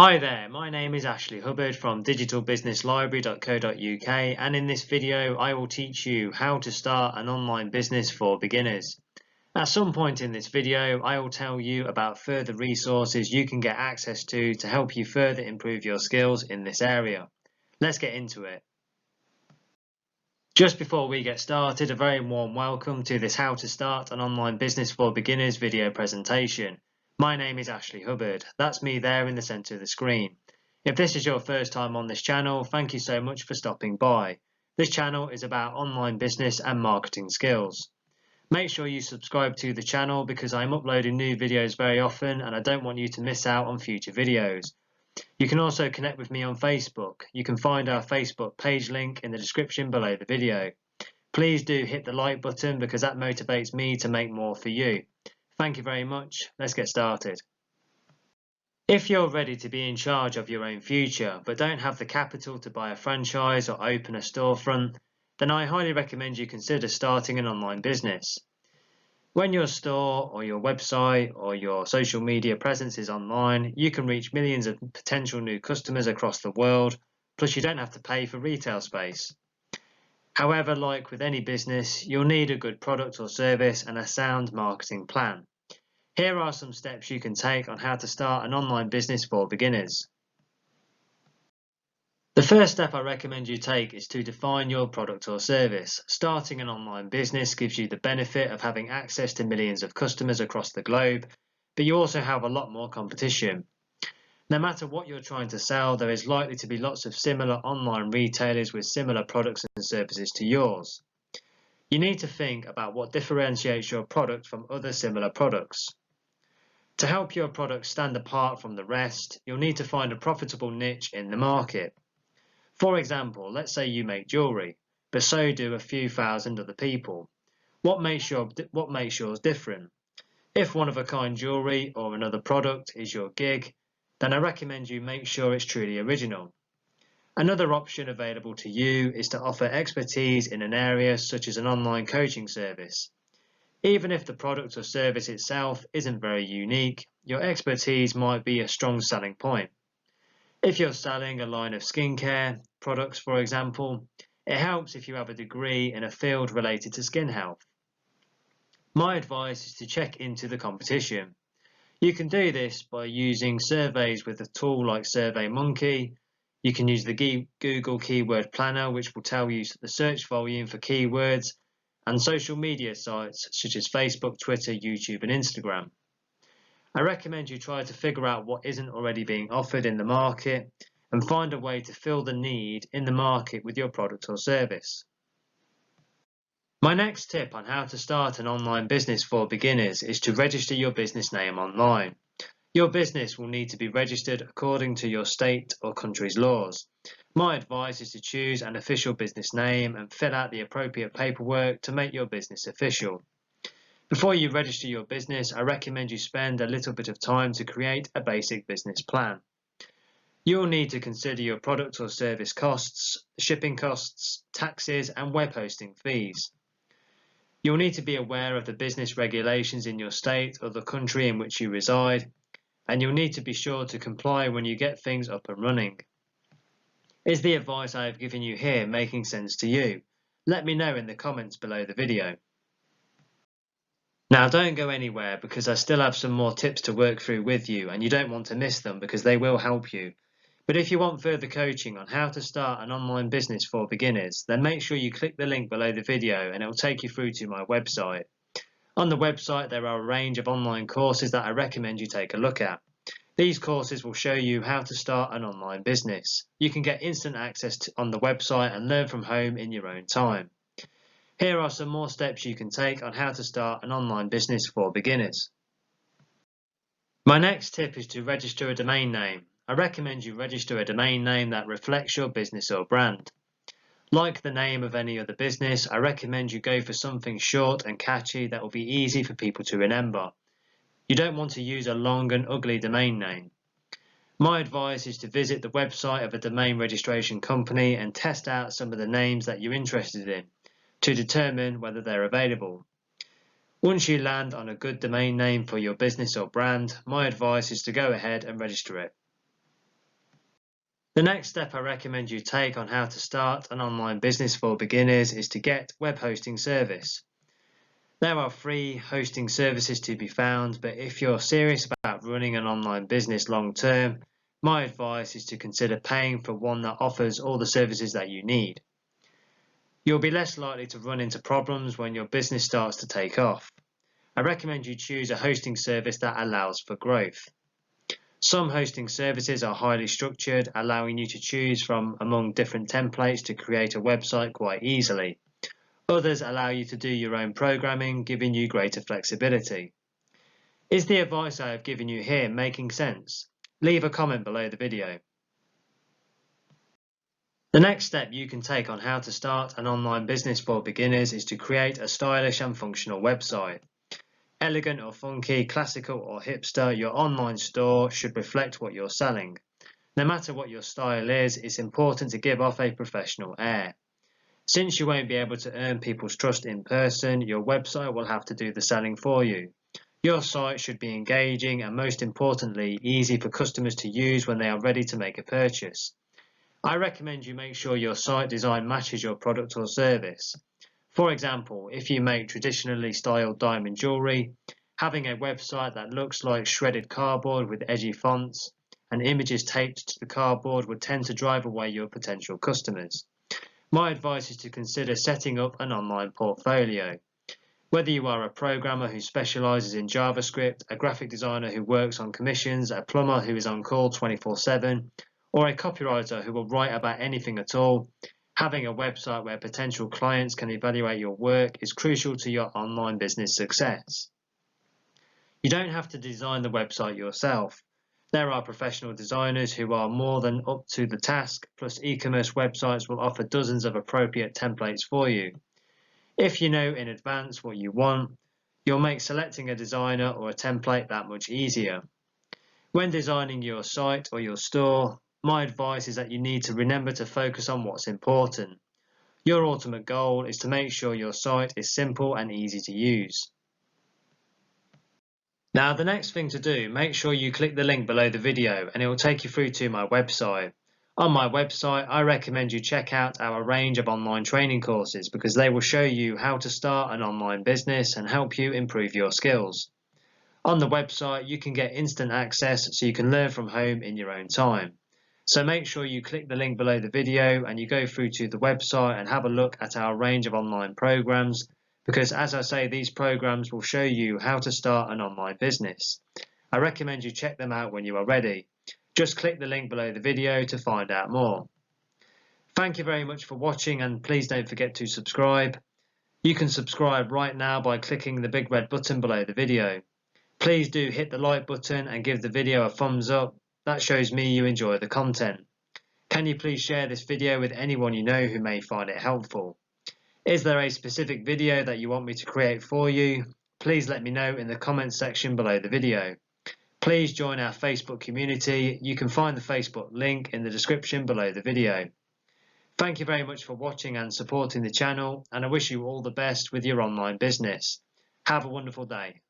Hi there, my name is Ashley Hubbard from digitalbusinesslibrary.co.uk, and in this video I will teach you how to start an online business for beginners. At some point in this video I will tell you about further resources you can get access to help you further improve your skills in this area. Let's get into it. Just before we get started, a very warm welcome to this How to Start an Online Business for Beginners video presentation. My name is Ashley Hubbard. That's me there in the centre of the screen. If this is your first time on this channel, thank you so much for stopping by. This channel is about online business and marketing skills. Make sure you subscribe to the channel because I'm uploading new videos very often and I don't want you to miss out on future videos. You can also connect with me on Facebook. You can find our Facebook page link in the description below the video. Please do hit the like button because that motivates me to make more for you. Thank you very much. Let's get started. If you're ready to be in charge of your own future but don't have the capital to buy a franchise or open a storefront, then I highly recommend you consider starting an online business. When your store or your website or your social media presence is online, you can reach millions of potential new customers across the world, plus you don't have to pay for retail space. However, like with any business, you'll need a good product or service and a sound marketing plan. Here are some steps you can take on how to start an online business for beginners. The first step I recommend you take is to define your product or service. Starting an online business gives you the benefit of having access to millions of customers across the globe, but you also have a lot more competition. No matter what you're trying to sell, there is likely to be lots of similar online retailers with similar products and services to yours. You need to think about what differentiates your product from other similar products. To help your product stand apart from the rest, you'll need to find a profitable niche in the market. For example, let's say you make jewellery, but so do a few thousand other people. What makes yours different? If one-of-a-kind jewellery or another product is your gig, then I recommend you make sure it's truly original. Another option available to you is to offer expertise in an area such as an online coaching service. Even if the product or service itself isn't very unique, your expertise might be a strong selling point. If you're selling a line of skincare products, for example, it helps if you have a degree in a field related to skin health. My advice is to check into the competition. You can do this by using surveys with a tool like SurveyMonkey. You can use the Google Keyword Planner, which will tell you the search volume for keywords, and social media sites such as Facebook, Twitter, YouTube, and Instagram. I recommend you try to figure out what isn't already being offered in the market and find a way to fill the need in the market with your product or service. My next tip on how to start an online business for beginners is to register your business name online. Your business will need to be registered according to your state or country's laws. My advice is to choose an official business name and fill out the appropriate paperwork to make your business official. Before you register your business, I recommend you spend a little bit of time to create a basic business plan. You'll need to consider your product or service costs, shipping costs, taxes, and web hosting fees. You'll need to be aware of the business regulations in your state or the country in which you reside, and you'll need to be sure to comply when you get things up and running. Is the advice I have given you here making sense to you? Let me know in the comments below the video. Now don't go anywhere because I still have some more tips to work through with you and you don't want to miss them because they will help you. But if you want further coaching on how to start an online business for beginners, then make sure you click the link below the video and it will take you through to my website. On the website there are a range of online courses that I recommend you take a look at. These courses will show you how to start an online business. You can get instant access on the website and learn from home in your own time. Here are some more steps you can take on how to start an online business for beginners. My next tip is to register a domain name. I recommend you register a domain name that reflects your business or brand. Like the name of any other business, I recommend you go for something short and catchy that will be easy for people to remember. You don't want to use a long and ugly domain name. My advice is to visit the website of a domain registration company and test out some of the names that you're interested in to determine whether they're available. Once you land on a good domain name for your business or brand, my advice is to go ahead and register it. The next step I recommend you take on how to start an online business for beginners is to get web hosting service. There are free hosting services to be found, but if you're serious about running an online business long term, my advice is to consider paying for one that offers all the services that you need. You'll be less likely to run into problems when your business starts to take off. I recommend you choose a hosting service that allows for growth. Some hosting services are highly structured, allowing you to choose from among different templates to create a website quite easily. Others allow you to do your own programming, giving you greater flexibility. Is the advice I have given you here making sense? Leave a comment below the video. The next step you can take on how to start an online business for beginners is to create a stylish and functional website. Elegant or funky, classical or hipster, your online store should reflect what you're selling. No matter what your style is, it's important to give off a professional air. Since you won't be able to earn people's trust in person, your website will have to do the selling for you. Your site should be engaging and, most importantly, easy for customers to use when they are ready to make a purchase. I recommend you make sure your site design matches your product or service. For example, if you make traditionally styled diamond jewellery, having a website that looks like shredded cardboard with edgy fonts and images taped to the cardboard would tend to drive away your potential customers. My advice is to consider setting up an online portfolio. Whether you are a programmer who specialises in JavaScript, a graphic designer who works on commissions, a plumber who is on call 24/7, or a copywriter who will write about anything at all, having a website where potential clients can evaluate your work is crucial to your online business success. You don't have to design the website yourself. There are professional designers who are more than up to the task, plus e-commerce websites will offer dozens of appropriate templates for you. If you know in advance what you want, you'll make selecting a designer or a template that much easier. When designing your site or your store, my advice is that you need to remember to focus on what's important. Your ultimate goal is to make sure your site is simple and easy to use. Now, the next thing to do, make sure you click the link below the video and it will take you through to my website. On my website, I recommend you check out our range of online training courses because they will show you how to start an online business and help you improve your skills. On the website, you can get instant access so you can learn from home in your own time. So make sure you click the link below the video and you go through to the website and have a look at our range of online programs, because as I say, these programs will show you how to start an online business. I recommend you check them out when you are ready. Just click the link below the video to find out more. Thank you very much for watching and please don't forget to subscribe. You can subscribe right now by clicking the big red button below the video. Please do hit the like button and give the video a thumbs up. That shows me you enjoy the content. Can you please share this video with anyone you know who may find it helpful? Is there a specific video that you want me to create for you? Please let me know in the comments section below the video. Please join our Facebook community. You can find the Facebook link in the description below the video. Thank you very much for watching and supporting the channel, and I wish you all the best with your online business. Have a wonderful day.